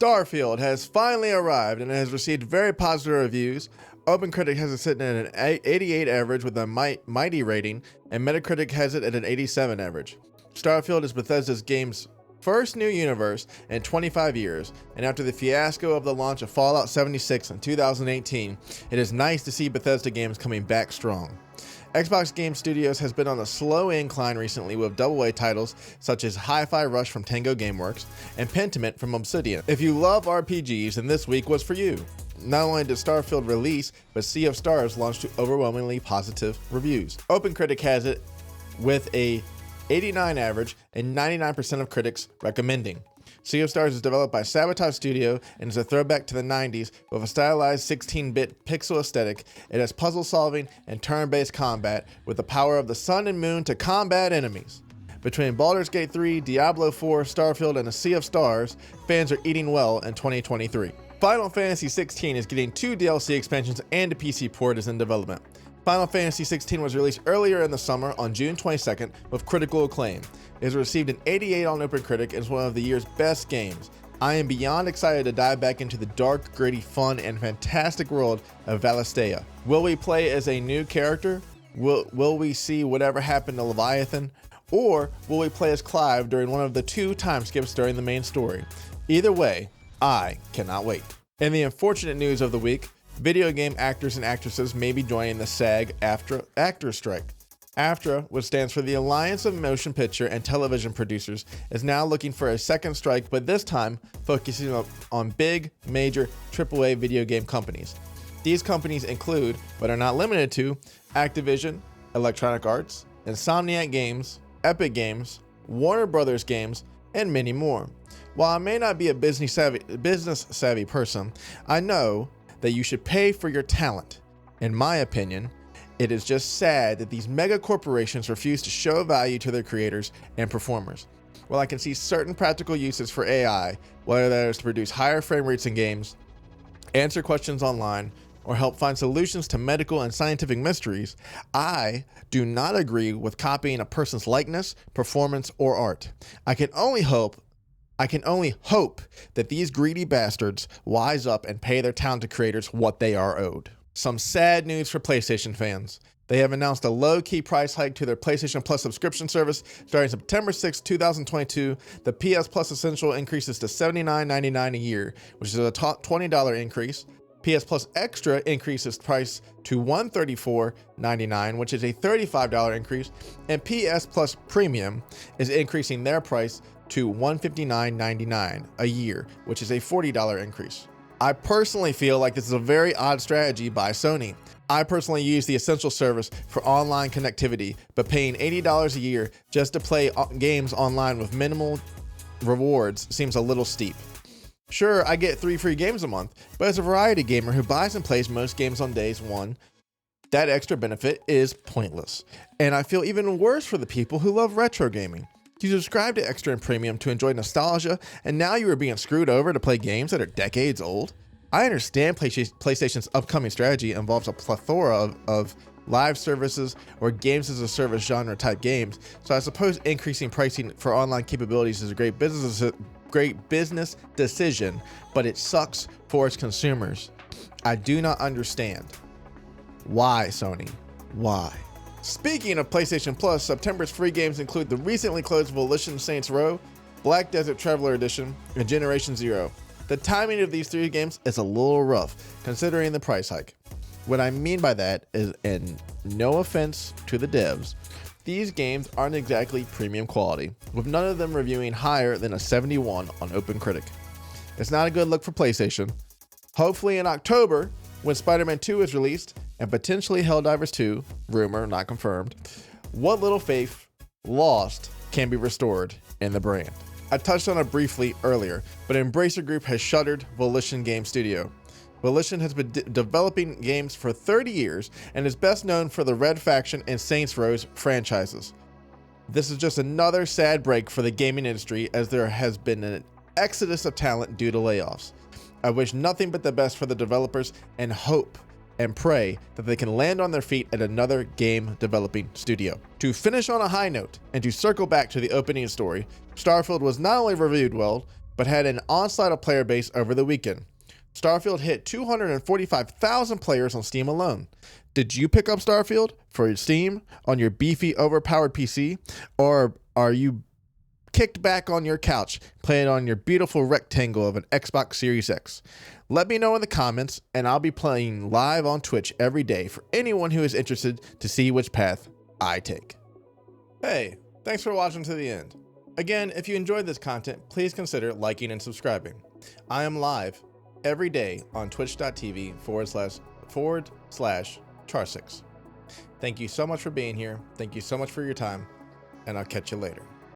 Starfield has finally arrived and has received very positive reviews. OpenCritic has it sitting at an 88 average with a mighty rating, and Metacritic has it at an 87 average. Starfield is Bethesda's game's first new universe in 25 years, and after the fiasco of the launch of Fallout 76 in 2018, it is nice to see Bethesda games coming back strong. Xbox Game Studios has been on a slow incline recently with AA titles such as Hi-Fi Rush from Tango Gameworks and Pentiment from Obsidian. If you love RPGs, then this week was for you. Not only did Starfield release, but Sea of Stars launched to overwhelmingly positive reviews. OpenCritic has it with a 89 average and 99% of critics recommending. Sea of Stars is developed by Sabotage Studio and is a throwback to the 90s with a stylized 16-bit pixel aesthetic. It has puzzle solving and turn-based combat with the power of the sun and moon to combat enemies. Between Baldur's Gate 3, Diablo 4, Starfield, and a Sea of Stars, fans are eating well in 2023. Final Fantasy XVI is getting 2 DLC expansions and a PC port is in development. Final Fantasy XVI was released earlier in the summer on June 22nd with critical acclaim. It has received an 88 on OpenCritic and is one of the year's best games. I am beyond excited to dive back into the dark, gritty, fun, and fantastic world of Valistea. Will we play as a new character? Will we see whatever happened to Leviathan? Or will we play as Clive during one of the 2 time skips during the main story? Either way, I cannot wait. In the unfortunate news of the week, video game actors and actresses may be joining the SAG-AFTRA actors strike. AFTRA, which stands for the Alliance of Motion Picture and Television Producers, is now looking for a second strike, but this time focusing on big, major AAA video game companies. These companies include, but are not limited to, Activision, Electronic Arts, Insomniac Games, Epic Games, Warner Brothers Games, and many more. While I may not be a business savvy person, I know that you should pay for your talent. In my opinion, it is just sad that these mega corporations refuse to show value to their creators and performers. While I can see certain practical uses for AI, whether that is to produce higher frame rates in games, answer questions online, or help find solutions to medical and scientific mysteries, I do not agree with copying a person's likeness, performance, or art. I can only hope that these greedy bastards wise up and pay their talented creators what they are owed. Some sad news for PlayStation fans. They have announced a low-key price hike to their PlayStation Plus subscription service starting September 6, 2022. The PS Plus Essential increases to $79.99 a year, which is a top $20 increase. PS Plus Extra increases price to $134.99, which is a $35 increase. And PS Plus Premium is increasing their price to $159.99 a year, which is a $40 increase. I personally feel like this is a very odd strategy by Sony. I personally use the Essential service for online connectivity, but paying $80 a year just to play games online with minimal rewards seems a little steep. Sure, I get 3 free games a month, but as a variety gamer who buys and plays most games on days 1, that extra benefit is pointless. And I feel even worse for the people who love retro gaming. You subscribe to Extra and Premium to enjoy nostalgia, and now you are being screwed over to play games that are decades old? I understand PlayStation's upcoming strategy involves a plethora of live services or games as a service genre type games, so I suppose increasing pricing for online capabilities is a great business decision, but it sucks for its consumers. I do not understand. Why, Sony? Why? Speaking of PlayStation Plus, September's free games include the recently closed Volition Saints Row, Black Desert Traveler Edition, and Generation Zero. The timing of these 3 games is a little rough, considering the price hike. What I mean by that is, and no offense to the devs, these games aren't exactly premium quality, with none of them reviewing higher than a 71 on OpenCritic. It's not a good look for PlayStation. Hopefully in October, when Spider-Man 2 is released, and potentially Helldivers 2, rumor not confirmed, what little faith lost can be restored in the brand. I touched on it briefly earlier, but Embracer Group has shuttered Volition Game Studio. Volition has been developing games for 30 years and is best known for the Red Faction and Saints Row franchises. This is just another sad break for the gaming industry, as there has been an exodus of talent due to layoffs. I wish nothing but the best for the developers and hope and pray that they can land on their feet at another game developing studio. To finish on a high note and to circle back to the opening story, Starfield was not only reviewed well, but had an onslaught of player base over the weekend. Starfield hit 245,000 players on Steam alone. Did you pick up Starfield for Steam on your beefy, overpowered PC? Or are you kicked back on your couch playing on your beautiful rectangle of an Xbox Series X? Let me know in the comments, and I'll be playing live on Twitch every day for anyone who is interested to see which path I take. Hey, thanks for watching to the end. Again, if you enjoyed this content, please consider liking and subscribing. I am live every day on twitch.tv/Charrsixx. Thank you so much for being here. Thank you so much for your time, and I'll catch you later.